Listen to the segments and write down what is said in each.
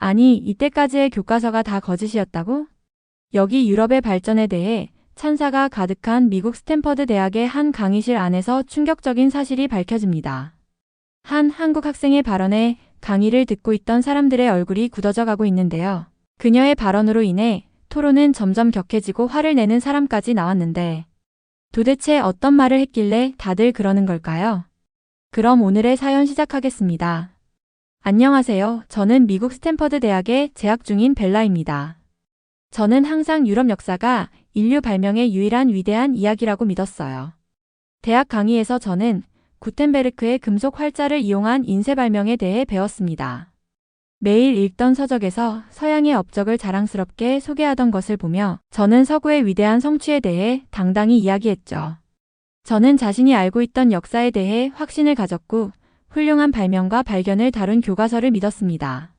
아니, 이때까지의 교과서가 다 거짓이었다고? 여기 유럽의 발전에 대해 찬사가 가득한 미국 스탠퍼드 대학의 한 강의실 안에서 충격적인 사실이 밝혀집니다. 한 한국 학생의 발언에 강의를 듣고 있던 사람들의 얼굴이 굳어져 가고 있는데요. 그녀의 발언으로 인해 토론은 점점 격해지고 화를 내는 사람까지 나왔는데 도대체 어떤 말을 했길래 다들 그러는 걸까요? 그럼 오늘의 사연 시작하겠습니다. 안녕하세요. 저는 미국 스탠퍼드 대학에 재학 중인 벨라입니다. 저는 항상 유럽 역사가 인류 발명의 유일한 위대한 이야기라고 믿었어요. 대학 강의에서 저는 구텐베르크의 금속 활자를 이용한 인쇄 발명에 대해 배웠습니다. 매일 읽던 서적에서 서양의 업적을 자랑스럽게 소개하던 것을 보며 저는 서구의 위대한 성취에 대해 당당히 이야기했죠. 저는 자신이 알고 있던 역사에 대해 확신을 가졌고 훌륭한 발명과 발견을 다룬 교과서를 믿었습니다.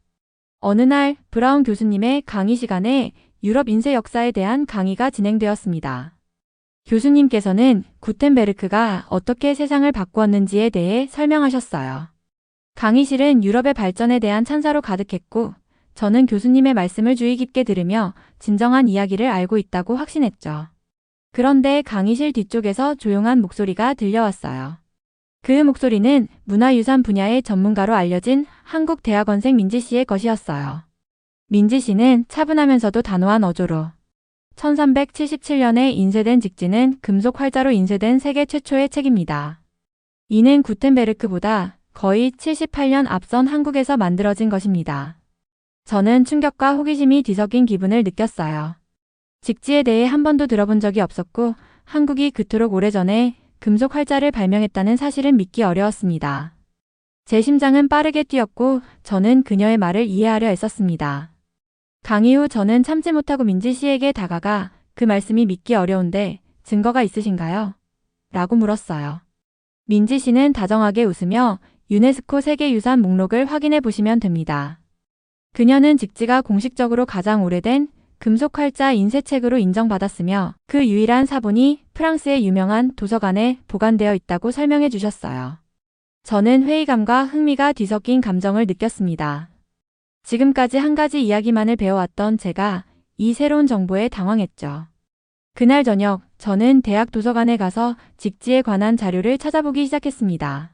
어느 날 브라운 교수님의 강의 시간에 유럽 인쇄 역사에 대한 강의가 진행되었습니다. 교수님께서는 구텐베르크가 어떻게 세상을 바꾸었는지에 대해 설명하셨어요. 강의실은 유럽의 발전에 대한 찬사로 가득했고 저는 교수님의 말씀을 주의 깊게 들으며 진정한 이야기를 알고 있다고 확신했죠. 그런데 강의실 뒤쪽에서 조용한 목소리가 들려왔어요. 그 목소리는 문화유산 분야의 전문가로 알려진 한국 대학원생 민지 씨의 것이었어요. 민지 씨는 차분하면서도 단호한 어조로 1377년에 인쇄된 직지는 금속 활자로 인쇄된 세계 최초의 책입니다. 이는 구텐베르크보다 거의 78년 앞선 한국에서 만들어진 것입니다. 저는 충격과 호기심이 뒤섞인 기분을 느꼈어요. 직지에 대해 한 번도 들어본 적이 없었고 한국이 그토록 오래전에 금속 활자를 발명했다는 사실은 믿기 어려웠습니다. 제 심장은 빠르게 뛰었고 저는 그녀의 말을 이해하려 애썼습니다. 강의 후 저는 참지 못하고 민지 씨에게 다가가 그 말씀이 믿기 어려운데 증거가 있으신가요? 라고 물었어요. 민지 씨는 다정하게 웃으며 유네스코 세계유산 목록을 확인해 보시면 됩니다. 그녀는 직지가 공식적으로 가장 오래된 금속 활자 인쇄책으로 인정받았으며 그 유일한 사본이 프랑스의 유명한 도서관에 보관되어 있다고 설명해 주셨어요. 저는 회의감과 흥미가 뒤섞인 감정을 느꼈습니다. 지금까지 한 가지 이야기만을 배워왔던 제가 이 새로운 정보에 당황했죠. 그날 저녁 저는 대학 도서관에 가서 직지에 관한 자료를 찾아보기 시작했습니다.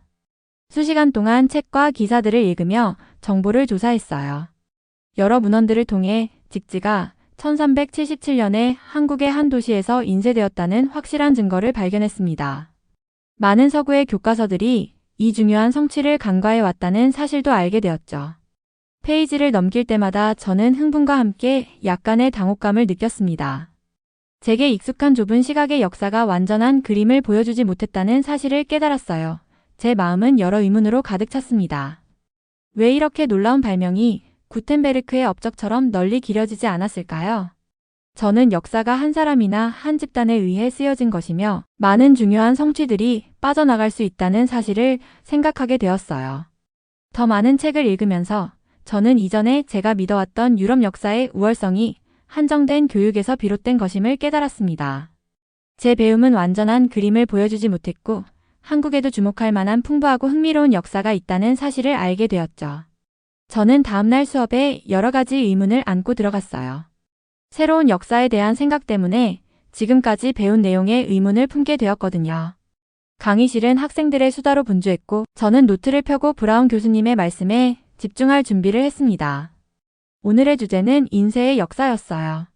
수시간 동안 책과 기사들을 읽으며 정보를 조사했어요. 여러 문헌들을 통해 직지가 1377년에 한국의 한 도시에서 인쇄되었다는 확실한 증거를 발견했습니다. 많은 서구의 교과서들이 이 중요한 성취를 간과해 왔다는 사실도 알게 되었죠. 페이지를 넘길 때마다 저는 흥분과 함께 약간의 당혹감을 느꼈습니다. 제게 익숙한 좁은 시각의 역사가 완전한 그림을 보여주지 못했다는 사실을 깨달았어요. 제 마음은 여러 의문으로 가득 찼습니다. 왜 이렇게 놀라운 발명이 구텐베르크의 업적처럼 널리 길어지지 않았을까요? 저는 역사가 한 사람이나 한 집단에 의해 쓰여진 것이며 많은 중요한 성취들이 빠져나갈 수 있다는 사실을 생각하게 되었어요. 더 많은 책을 읽으면서 저는 이전에 제가 믿어왔던 유럽 역사의 우월성이 한정된 교육에서 비롯된 것임을 깨달았습니다. 제 배움은 완전한 그림을 보여주지 못했고 한국에도 주목할 만한 풍부하고 흥미로운 역사가 있다는 사실을 알게 되었죠. 저는 다음날 수업에 여러 가지 의문을 안고 들어갔어요. 새로운 역사에 대한 생각 때문에 지금까지 배운 내용에 의문을 품게 되었거든요. 강의실은 학생들의 수다로 분주했고 저는 노트를 펴고 브라운 교수님의 말씀에 집중할 준비를 했습니다. 오늘의 주제는 인쇄의 역사였어요.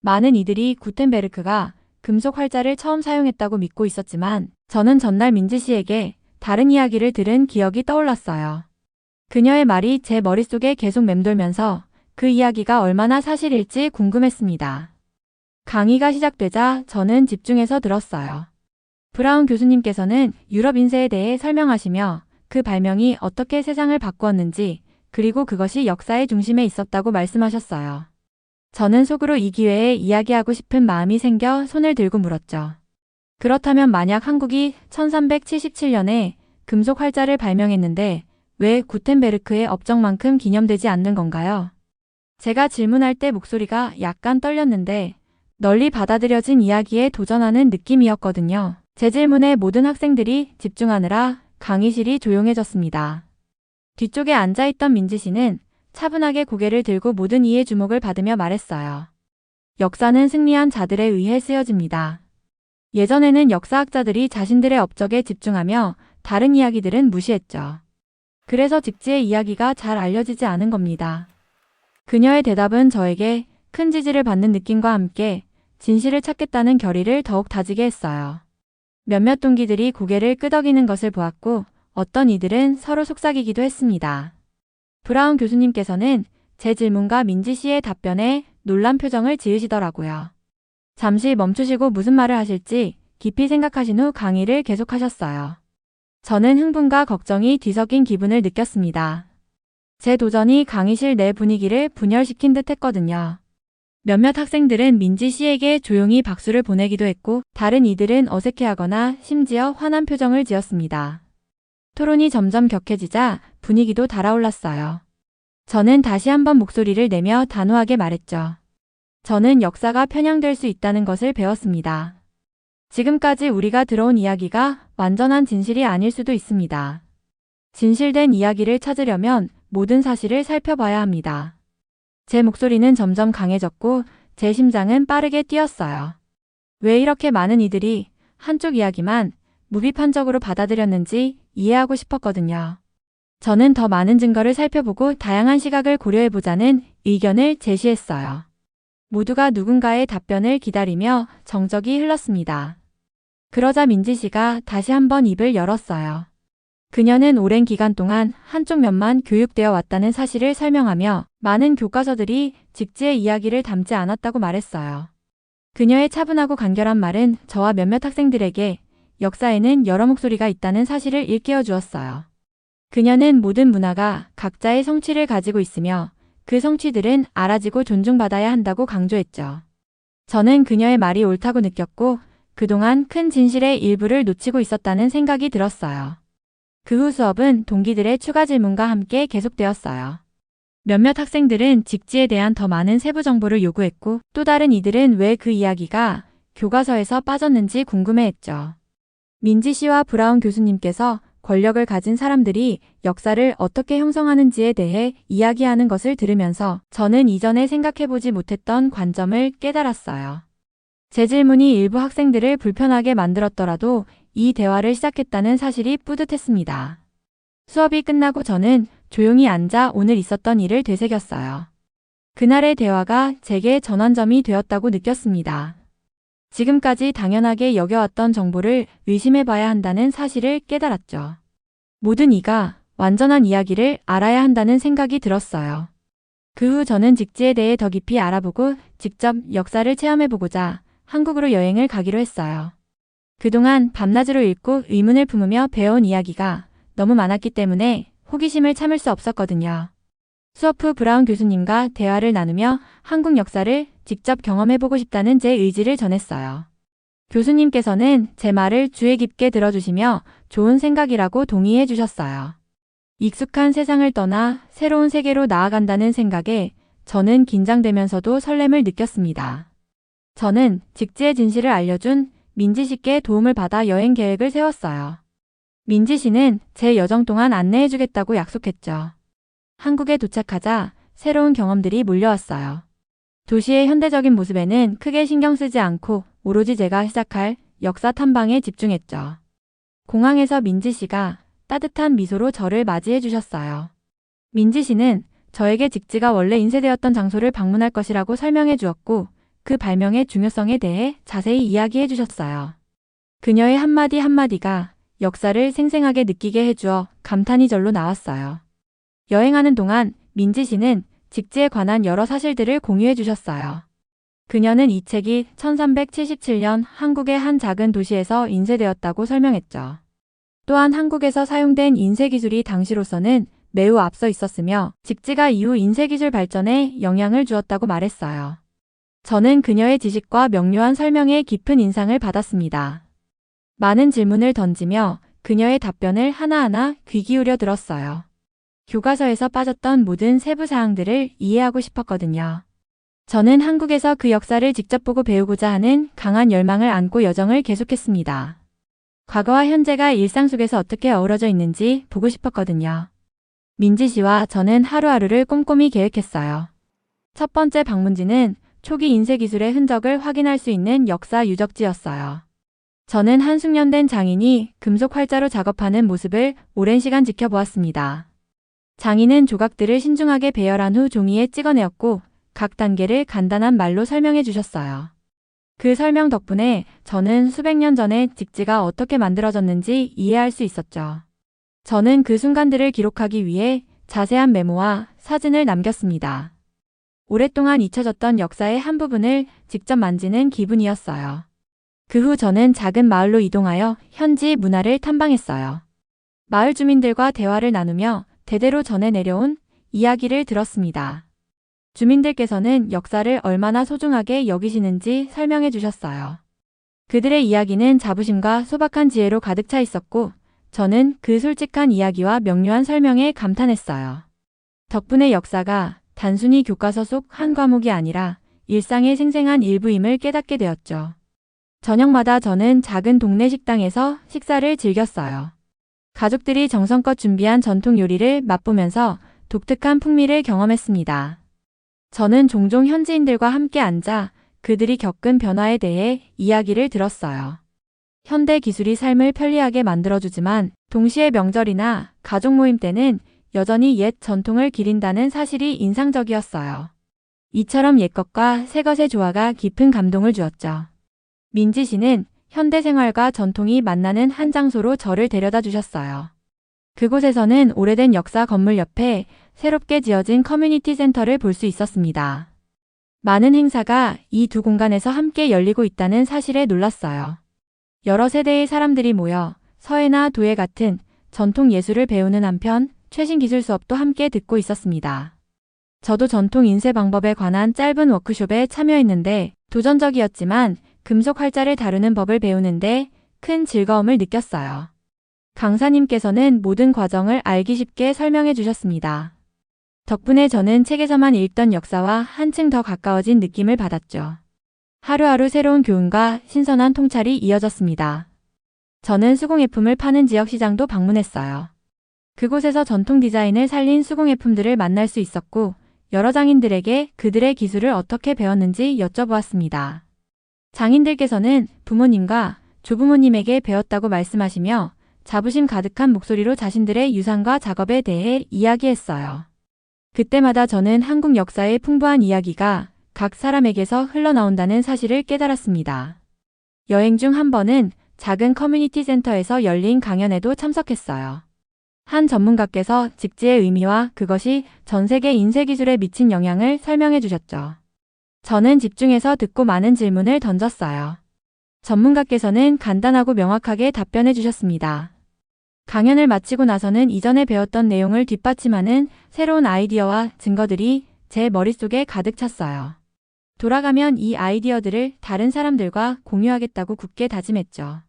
많은 이들이 구텐베르크가 금속 활자를 처음 사용했다고 믿고 있었지만 저는 전날 민지 씨에게 다른 이야기를 들은 기억이 떠올랐어요. 그녀의 말이 제 머릿속에 계속 맴돌면서 그 이야기가 얼마나 사실일지 궁금했습니다. 강의가 시작되자 저는 집중해서 들었어요. 브라운 교수님께서는 유럽 인쇄에 대해 설명하시며 그 발명이 어떻게 세상을 바꾸었는지 그리고 그것이 역사의 중심에 있었다고 말씀하셨어요. 저는 속으로 이 기회에 이야기하고 싶은 마음이 생겨 손을 들고 물었죠. 그렇다면 만약 한국이 1377년에 금속 활자를 발명했는데 왜 구텐베르크의 업적만큼 기념되지 않는 건가요? 제가 질문할 때 목소리가 약간 떨렸는데 널리 받아들여진 이야기에 도전하는 느낌이었거든요. 제 질문에 모든 학생들이 집중하느라 강의실이 조용해졌습니다. 뒤쪽에 앉아있던 민지 씨는 차분하게 고개를 들고 모든 이의 주목을 받으며 말했어요. 역사는 승리한 자들에 의해 쓰여집니다. 예전에는 역사학자들이 자신들의 업적에 집중하며 다른 이야기들은 무시했죠. 그래서 직지의 이야기가 잘 알려지지 않은 겁니다. 그녀의 대답은 저에게 큰 지지를 받는 느낌과 함께 진실을 찾겠다는 결의를 더욱 다지게 했어요. 몇몇 동기들이 고개를 끄덕이는 것을 보았고 어떤 이들은 서로 속삭이기도 했습니다. 브라운 교수님께서는 제 질문과 민지 씨의 답변에 놀란 표정을 지으시더라고요. 잠시 멈추시고 무슨 말을 하실지 깊이 생각하신 후 강의를 계속하셨어요. 저는 흥분과 걱정이 뒤섞인 기분을 느꼈습니다. 제 도전이 강의실 내 분위기를 분열시킨 듯 했거든요. 몇몇 학생들은 민지 씨에게 조용히 박수를 보내기도 했고 다른 이들은 어색해하거나 심지어 화난 표정을 지었습니다. 토론이 점점 격해지자 분위기도 달아올랐어요. 저는 다시 한번 목소리를 내며 단호하게 말했죠. 저는 역사가 편향될 수 있다는 것을 배웠습니다. 지금까지 우리가 들어온 이야기가 완전한 진실이 아닐 수도 있습니다. 진실된 이야기를 찾으려면 모든 사실을 살펴봐야 합니다. 제 목소리는 점점 강해졌고 제 심장은 빠르게 뛰었어요. 왜 이렇게 많은 이들이 한쪽 이야기만 무비판적으로 받아들였는지 이해하고 싶었거든요. 저는 더 많은 증거를 살펴보고 다양한 시각을 고려해보자는 의견을 제시했어요. 모두가 누군가의 답변을 기다리며 정적이 흘렀습니다. 그러자 민지 씨가 다시 한번 입을 열었어요. 그녀는 오랜 기간 동안 한쪽 면만 교육되어 왔다는 사실을 설명하며 많은 교과서들이 직지의 이야기를 담지 않았다고 말했어요. 그녀의 차분하고 간결한 말은 저와 몇몇 학생들에게 역사에는 여러 목소리가 있다는 사실을 일깨워 주었어요. 그녀는 모든 문화가 각자의 성취를 가지고 있으며 그 성취들은 알아지고 존중받아야 한다고 강조했죠. 저는 그녀의 말이 옳다고 느꼈고 그동안 큰 진실의 일부를 놓치고 있었다는 생각이 들었어요. 그 후 수업은 동기들의 추가 질문과 함께 계속되었어요. 몇몇 학생들은 직지에 대한 더 많은 세부 정보를 요구했고 또 다른 이들은 왜 그 이야기가 교과서에서 빠졌는지 궁금해했죠. 민지 씨와 브라운 교수님께서 권력을 가진 사람들이 역사를 어떻게 형성하는지에 대해 이야기하는 것을 들으면서 저는 이전에 생각해보지 못했던 관점을 깨달았어요. 제 질문이 일부 학생들을 불편하게 만들었더라도 이 대화를 시작했다는 사실이 뿌듯했습니다. 수업이 끝나고 저는 조용히 앉아 오늘 있었던 일을 되새겼어요. 그날의 대화가 제게 전환점이 되었다고 느꼈습니다. 지금까지 당연하게 여겨왔던 정보를 의심해봐야 한다는 사실을 깨달았죠. 모든 이가 완전한 이야기를 알아야 한다는 생각이 들었어요. 그 후 저는 직지에 대해 더 깊이 알아보고 직접 역사를 체험해보고자 한국으로 여행을 가기로 했어요. 그동안 밤낮으로 읽고 의문을 품으며 배워온 이야기가 너무 많았기 때문에 호기심을 참을 수 없었거든요. 수업 후 브라운 교수님과 대화를 나누며 한국 역사를 직접 경험해보고 싶다는 제 의지를 전했어요. 교수님께서는 제 말을 주의 깊게 들어주시며 좋은 생각이라고 동의해 주셨어요. 익숙한 세상을 떠나 새로운 세계로 나아간다는 생각에 저는 긴장되면서도 설렘을 느꼈습니다. 저는 직지의 진실을 알려준 민지 씨께 도움을 받아 여행 계획을 세웠어요. 민지 씨는 제 여정 동안 안내해 주겠다고 약속했죠. 한국에 도착하자 새로운 경험들이 몰려왔어요. 도시의 현대적인 모습에는 크게 신경 쓰지 않고 오로지 제가 시작할 역사 탐방에 집중했죠. 공항에서 민지 씨가 따뜻한 미소로 저를 맞이해 주셨어요. 민지 씨는 저에게 직지가 원래 인쇄되었던 장소를 방문할 것이라고 설명해 주었고 그 발명의 중요성에 대해 자세히 이야기해 주셨어요. 그녀의 한마디 한마디가 역사를 생생하게 느끼게 해주어 감탄이 절로 나왔어요. 여행하는 동안 민지 씨는 직지에 관한 여러 사실들을 공유해 주셨어요. 그녀는 이 책이 1377년 한국의 한 작은 도시에서 인쇄되었다고 설명했죠. 또한 한국에서 사용된 인쇄 기술이 당시로서는 매우 앞서 있었으며 직지가 이후 인쇄 기술 발전에 영향을 주었다고 말했어요. 저는 그녀의 지식과 명료한 설명에 깊은 인상을 받았습니다. 많은 질문을 던지며 그녀의 답변을 하나하나 귀 기울여 들었어요. 교과서에서 빠졌던 모든 세부 사항들을 이해하고 싶었거든요. 저는 한국에서 그 역사를 직접 보고 배우고자 하는 강한 열망을 안고 여정을 계속했습니다. 과거와 현재가 일상 속에서 어떻게 어우러져 있는지 보고 싶었거든요. 민지 씨와 저는 하루하루를 꼼꼼히 계획했어요. 첫 번째 방문지는 초기 인쇄 기술의 흔적을 확인할 수 있는 역사 유적지였어요. 저는 한숙련된 장인이 금속 활자로 작업하는 모습을 오랜 시간 지켜보았습니다. 장인은 조각들을 신중하게 배열한 후 종이에 찍어내었고 각 단계를 간단한 말로 설명해 주셨어요. 그 설명 덕분에 저는 수백 년 전에 직지가 어떻게 만들어졌는지 이해할 수 있었죠. 저는 그 순간들을 기록하기 위해 자세한 메모와 사진을 남겼습니다. 오랫동안 잊혀졌던 역사의 한 부분을 직접 만지는 기분이었어요. 그 후 저는 작은 마을로 이동하여 현지 문화를 탐방했어요. 마을 주민들과 대화를 나누며 대대로 전해 내려온 이야기를 들었습니다. 주민들께서는 역사를 얼마나 소중하게 여기시는지 설명해 주셨어요. 그들의 이야기는 자부심과 소박한 지혜로 가득 차 있었고 저는 그 솔직한 이야기와 명료한 설명에 감탄했어요. 덕분에 역사가 단순히 교과서 속 한 과목이 아니라 일상의 생생한 일부임을 깨닫게 되었죠. 저녁마다 저는 작은 동네 식당에서 식사를 즐겼어요. 가족들이 정성껏 준비한 전통 요리를 맛보면서 독특한 풍미를 경험했습니다. 저는 종종 현지인들과 함께 앉아 그들이 겪은 변화에 대해 이야기를 들었어요. 현대 기술이 삶을 편리하게 만들어주지만 동시에 명절이나 가족 모임 때는 여전히 옛 전통을 기린다는 사실이 인상적이었어요. 이처럼 옛것과 새것의 조화가 깊은 감동을 주었죠. 민지 씨는 현대 생활과 전통이 만나는 한 장소로 저를 데려다 주셨어요. 그곳에서는 오래된 역사 건물 옆에 새롭게 지어진 커뮤니티 센터를 볼 수 있었습니다. 많은 행사가 이 두 공간에서 함께 열리고 있다는 사실에 놀랐어요. 여러 세대의 사람들이 모여 서예나 도예 같은 전통 예술을 배우는 한편 최신 기술 수업도 함께 듣고 있었습니다. 저도 전통 인쇄 방법에 관한 짧은 워크숍에 참여했는데 도전적이었지만 금속 활자를 다루는 법을 배우는데 큰 즐거움을 느꼈어요. 강사님께서는 모든 과정을 알기 쉽게 설명해 주셨습니다. 덕분에 저는 책에서만 읽던 역사와 한층 더 가까워진 느낌을 받았죠. 하루하루 새로운 교훈과 신선한 통찰이 이어졌습니다. 저는 수공예품을 파는 지역 시장도 방문했어요. 그곳에서 전통 디자인을 살린 수공예품들을 만날 수 있었고 여러 장인들에게 그들의 기술을 어떻게 배웠는지 여쭤보았습니다. 장인들께서는 부모님과 조부모님에게 배웠다고 말씀하시며 자부심 가득한 목소리로 자신들의 유산과 작업에 대해 이야기했어요. 그때마다 저는 한국 역사의 풍부한 이야기가 각 사람에게서 흘러나온다는 사실을 깨달았습니다. 여행 중 한 번은 작은 커뮤니티 센터에서 열린 강연에도 참석했어요. 한 전문가께서 직지의 의미와 그것이 전 세계 인쇄 기술에 미친 영향을 설명해 주셨죠. 저는 집중해서 듣고 많은 질문을 던졌어요. 전문가께서는 간단하고 명확하게 답변해 주셨습니다. 강연을 마치고 나서는 이전에 배웠던 내용을 뒷받침하는 새로운 아이디어와 증거들이 제 머릿속에 가득 찼어요. 돌아가면 이 아이디어들을 다른 사람들과 공유하겠다고 굳게 다짐했죠.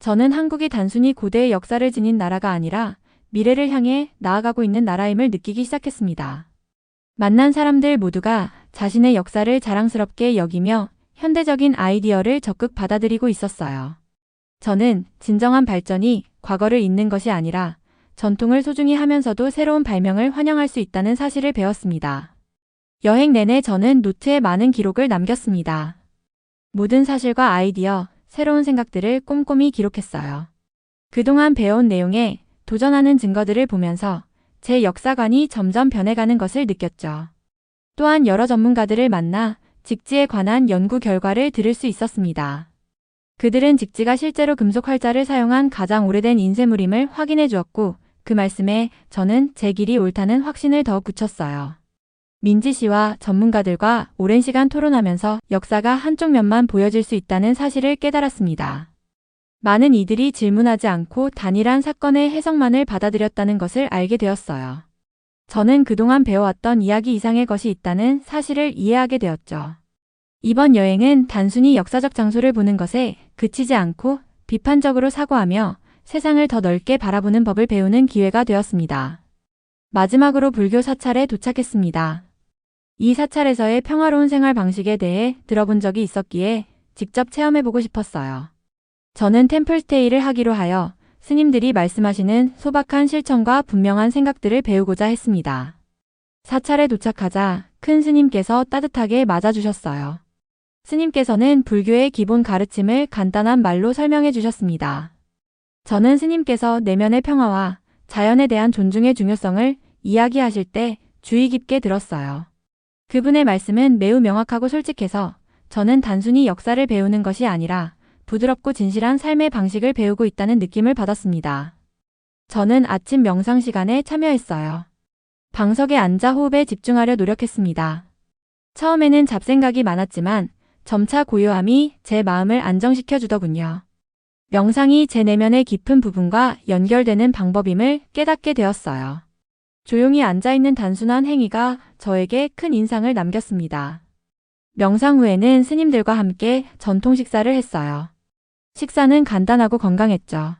저는 한국이 단순히 고대의 역사를 지닌 나라가 아니라 미래를 향해 나아가고 있는 나라임을 느끼기 시작했습니다. 만난 사람들 모두가 자신의 역사를 자랑스럽게 여기며 현대적인 아이디어를 적극 받아들이고 있었어요. 저는 진정한 발전이 과거를 잇는 것이 아니라 전통을 소중히 하면서도 새로운 발명을 환영할 수 있다는 사실을 배웠습니다. 여행 내내 저는 노트에 많은 기록을 남겼습니다. 모든 사실과 아이디어, 새로운 생각들을 꼼꼼히 기록했어요. 그동안 배워온 내용에 도전하는 증거들을 보면서 제 역사관이 점점 변해가는 것을 느꼈죠. 또한 여러 전문가들을 만나 직지에 관한 연구 결과를 들을 수 있었습니다. 그들은 직지가 실제로 금속 활자를 사용한 가장 오래된 인쇄물임을 확인해 주었고 그 말씀에 저는 제 길이 옳다는 확신을 더 굳혔어요. 민지 씨와 전문가들과 오랜 시간 토론하면서 역사가 한쪽 면만 보여질 수 있다는 사실을 깨달았습니다. 많은 이들이 질문하지 않고 단일한 사건의 해석만을 받아들였다는 것을 알게 되었어요. 저는 그동안 배워왔던 이야기 이상의 것이 있다는 사실을 이해하게 되었죠. 이번 여행은 단순히 역사적 장소를 보는 것에 그치지 않고 비판적으로 사고하며 세상을 더 넓게 바라보는 법을 배우는 기회가 되었습니다. 마지막으로 불교 사찰에 도착했습니다. 이 사찰에서의 평화로운 생활 방식에 대해 들어본 적이 있었기에 직접 체험해보고 싶었어요. 저는 템플스테이를 하기로 하여 스님들이 말씀하시는 소박한 실천과 분명한 생각들을 배우고자 했습니다. 사찰에 도착하자 큰 스님께서 따뜻하게 맞아주셨어요. 스님께서는 불교의 기본 가르침을 간단한 말로 설명해 주셨습니다. 저는 스님께서 내면의 평화와 자연에 대한 존중의 중요성을 이야기하실 때 주의 깊게 들었어요. 그분의 말씀은 매우 명확하고 솔직해서 저는 단순히 역사를 배우는 것이 아니라 부드럽고 진실한 삶의 방식을 배우고 있다는 느낌을 받았습니다. 저는 아침 명상 시간에 참여했어요. 방석에 앉아 호흡에 집중하려 노력했습니다. 처음에는 잡생각이 많았지만 점차 고요함이 제 마음을 안정시켜 주더군요. 명상이 제 내면의 깊은 부분과 연결되는 방법임을 깨닫게 되었어요. 조용히 앉아있는 단순한 행위가 저에게 큰 인상을 남겼습니다. 명상 후에는 스님들과 함께 전통 식사를 했어요. 식사는 간단하고 건강했죠.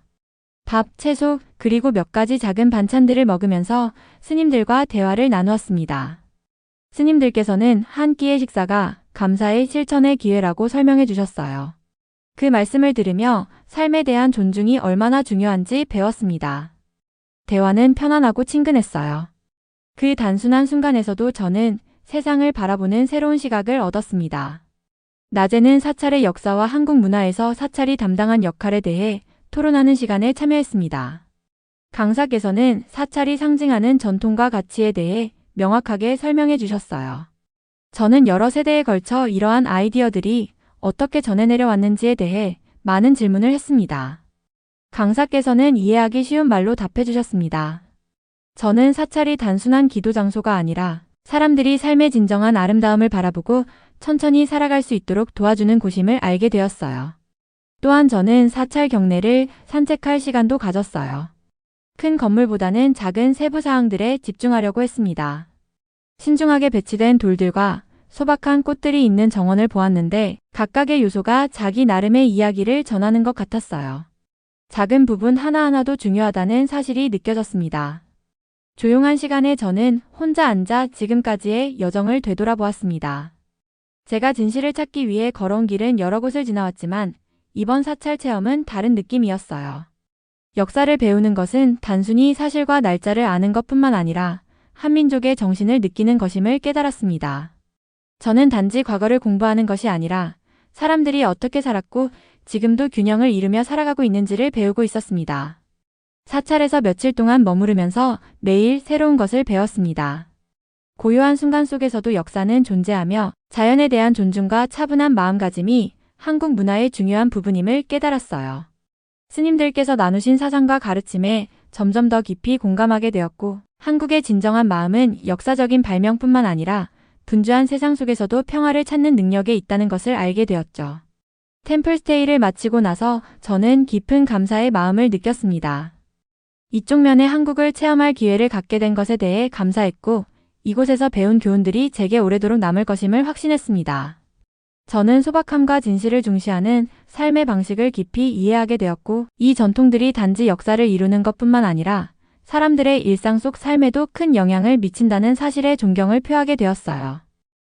밥, 채소, 그리고 몇 가지 작은 반찬들을 먹으면서 스님들과 대화를 나누었습니다. 스님들께서는 한 끼의 식사가 감사의 실천의 기회라고 설명해 주셨어요. 그 말씀을 들으며 삶에 대한 존중이 얼마나 중요한지 배웠습니다. 대화는 편안하고 친근했어요. 그 단순한 순간에서도 저는 세상을 바라보는 새로운 시각을 얻었습니다. 낮에는 사찰의 역사와 한국 문화에서 사찰이 담당한 역할에 대해 토론하는 시간에 참여했습니다. 강사께서는 사찰이 상징하는 전통과 가치에 대해 명확하게 설명해 주셨어요. 저는 여러 세대에 걸쳐 이러한 아이디어들이 어떻게 전해 내려왔는지에 대해 많은 질문을 했습니다. 강사께서는 이해하기 쉬운 말로 답해 주셨습니다. 저는 사찰이 단순한 기도 장소가 아니라 사람들이 삶의 진정한 아름다움을 바라보고 천천히 살아갈 수 있도록 도와주는 곳임을 알게 되었어요. 또한 저는 사찰 경내를 산책할 시간도 가졌어요. 큰 건물보다는 작은 세부 사항들에 집중하려고 했습니다. 신중하게 배치된 돌들과 소박한 꽃들이 있는 정원을 보았는데 각각의 요소가 자기 나름의 이야기를 전하는 것 같았어요. 작은 부분 하나하나도 중요하다는 사실이 느껴졌습니다. 조용한 시간에 저는 혼자 앉아 지금까지의 여정을 되돌아보았습니다. 제가 진실을 찾기 위해 걸어온 길은 여러 곳을 지나왔지만 이번 사찰 체험은 다른 느낌이었어요. 역사를 배우는 것은 단순히 사실과 날짜를 아는 것뿐만 아니라 한민족의 정신을 느끼는 것임을 깨달았습니다. 저는 단지 과거를 공부하는 것이 아니라 사람들이 어떻게 살았고 지금도 균형을 이루며 살아가고 있는지를 배우고 있었습니다. 사찰에서 며칠 동안 머무르면서 매일 새로운 것을 배웠습니다. 고요한 순간 속에서도 역사는 존재하며 자연에 대한 존중과 차분한 마음가짐이 한국 문화의 중요한 부분임을 깨달았어요. 스님들께서 나누신 사상과 가르침에 점점 더 깊이 공감하게 되었고 한국의 진정한 마음은 역사적인 발명뿐만 아니라 분주한 세상 속에서도 평화를 찾는 능력에 있다는 것을 알게 되었죠. 템플스테이를 마치고 나서 저는 깊은 감사의 마음을 느꼈습니다. 이쪽 면에 한국을 체험할 기회를 갖게 된 것에 대해 감사했고 이곳에서 배운 교훈들이 제게 오래도록 남을 것임을 확신했습니다. 저는 소박함과 진실을 중시하는 삶의 방식을 깊이 이해하게 되었고 이 전통들이 단지 역사를 이루는 것뿐만 아니라 사람들의 일상 속 삶에도 큰 영향을 미친다는 사실에 존경을 표하게 되었어요.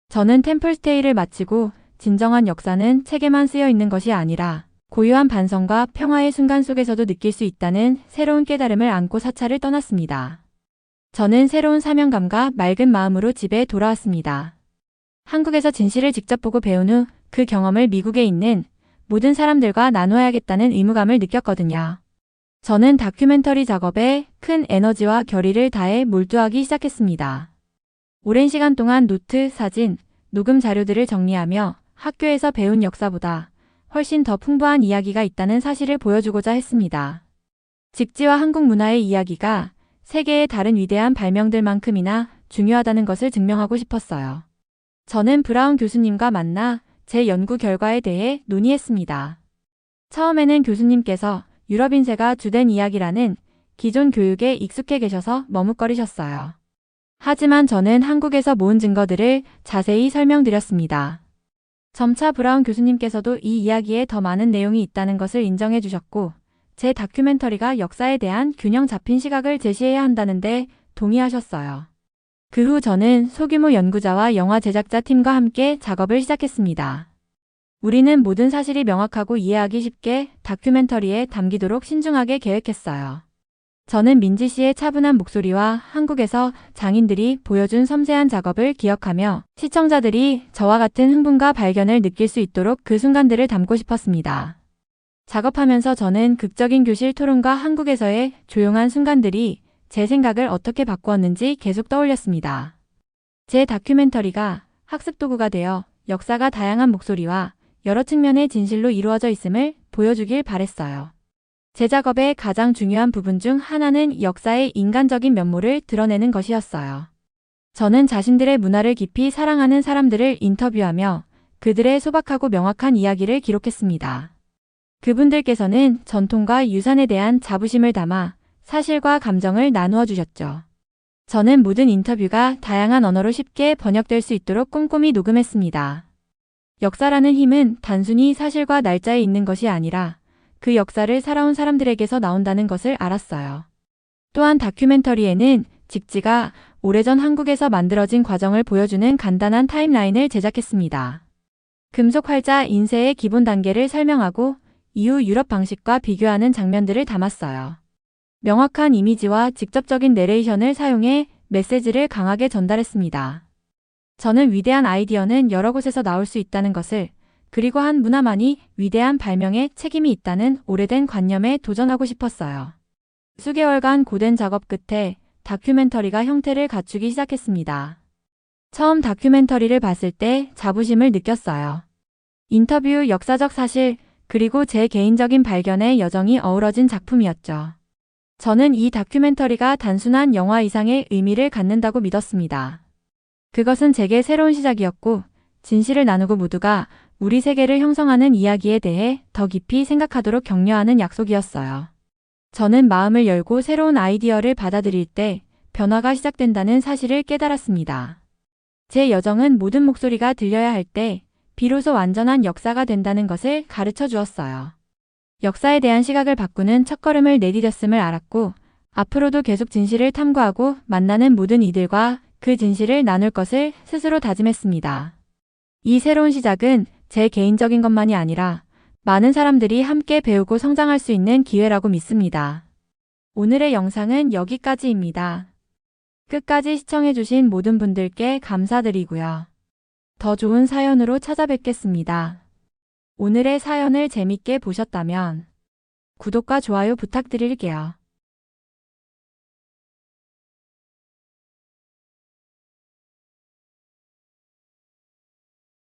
저는 템플스테이를 마치고 진정한 역사는 책에만 쓰여 있는 것이 아니라 고요한 반성과 평화의 순간 속에서도 느낄 수 있다는 새로운 깨달음을 안고 사찰을 떠났습니다. 저는 새로운 사명감과 맑은 마음으로 집에 돌아왔습니다. 한국에서 진실을 직접 보고 배운 후 그 경험을 미국에 있는 모든 사람들과 나누어야겠다는 의무감을 느꼈거든요. 저는 다큐멘터리 작업에 큰 에너지와 결의를 다해 몰두하기 시작했습니다. 오랜 시간 동안 노트, 사진, 녹음 자료들을 정리하며 학교에서 배운 역사보다 훨씬 더 풍부한 이야기가 있다는 사실을 보여주고자 했습니다. 직지와 한국 문화의 이야기가 세계의 다른 위대한 발명들만큼이나 중요하다는 것을 증명하고 싶었어요. 저는 브라운 교수님과 만나 제 연구 결과에 대해 논의했습니다. 처음에는 교수님께서 유럽 인쇄가 주된 이야기라는 기존 교육에 익숙해 계셔서 머뭇거리셨어요. 하지만 저는 한국에서 모은 증거들을 자세히 설명드렸습니다. 점차 브라운 교수님께서도 이 이야기에 더 많은 내용이 있다는 것을 인정해 주셨고 제 다큐멘터리가 역사에 대한 균형 잡힌 시각을 제시해야 한다는데 동의하셨어요. 그 후 저는 소규모 연구자와 영화 제작자 팀과 함께 작업을 시작했습니다. 우리는 모든 사실이 명확하고 이해하기 쉽게 다큐멘터리에 담기도록 신중하게 계획했어요. 저는 민지 씨의 차분한 목소리와 한국에서 장인들이 보여준 섬세한 작업을 기억하며 시청자들이 저와 같은 흥분과 발견을 느낄 수 있도록 그 순간들을 담고 싶었습니다. 작업하면서 저는 극적인 교실 토론과 한국에서의 조용한 순간들이 제 생각을 어떻게 바꾸었는지 계속 떠올렸습니다. 제 다큐멘터리가 학습 도구가 되어 역사가 다양한 목소리와 여러 측면의 진실로 이루어져 있음을 보여주길 바랬어요. 제 작업의 가장 중요한 부분 중 하나는 역사의 인간적인 면모를 드러내는 것이었어요. 저는 자신들의 문화를 깊이 사랑하는 사람들을 인터뷰하며 그들의 소박하고 명확한 이야기를 기록했습니다. 그분들께서는 전통과 유산에 대한 자부심을 담아 사실과 감정을 나누어 주셨죠. 저는 모든 인터뷰가 다양한 언어로 쉽게 번역될 수 있도록 꼼꼼히 녹음했습니다. 역사라는 힘은 단순히 사실과 날짜에 있는 것이 아니라 그 역사를 살아온 사람들에게서 나온다는 것을 알았어요. 또한 다큐멘터리에는 직지가 오래전 한국에서 만들어진 과정을 보여주는 간단한 타임라인을 제작했습니다. 금속 활자 인쇄의 기본 단계를 설명하고 이후 유럽 방식과 비교하는 장면들을 담았어요. 명확한 이미지와 직접적인 내레이션을 사용해 메시지를 강하게 전달했습니다. 저는 위대한 아이디어는 여러 곳에서 나올 수 있다는 것을, 그리고 한 문화만이 위대한 발명에 책임이 있다는 오래된 관념에 도전하고 싶었어요. 수개월간 고된 작업 끝에 다큐멘터리가 형태를 갖추기 시작했습니다. 처음 다큐멘터리를 봤을 때 자부심을 느꼈어요. 인터뷰, 역사적 사실, 그리고 제 개인적인 발견의 여정이 어우러진 작품이었죠. 저는 이 다큐멘터리가 단순한 영화 이상의 의미를 갖는다고 믿었습니다. 그것은 제게 새로운 시작이었고, 진실을 나누고 모두가 우리 세계를 형성하는 이야기에 대해 더 깊이 생각하도록 격려하는 약속이었어요. 저는 마음을 열고 새로운 아이디어를 받아들일 때 변화가 시작된다는 사실을 깨달았습니다. 제 여정은 모든 목소리가 들려야 할 때 비로소 완전한 역사가 된다는 것을 가르쳐 주었어요. 역사에 대한 시각을 바꾸는 첫걸음을 내디뎠음을 알았고, 앞으로도 계속 진실을 탐구하고 만나는 모든 이들과 그 진실을 나눌 것을 스스로 다짐했습니다. 이 새로운 시작은 제 개인적인 것만이 아니라 많은 사람들이 함께 배우고 성장할 수 있는 기회라고 믿습니다. 오늘의 영상은 여기까지입니다. 끝까지 시청해주신 모든 분들께 감사드리고요. 더 좋은 사연으로 찾아뵙겠습니다. 오늘의 사연을 재밌게 보셨다면 구독과 좋아요 부탁드릴게요.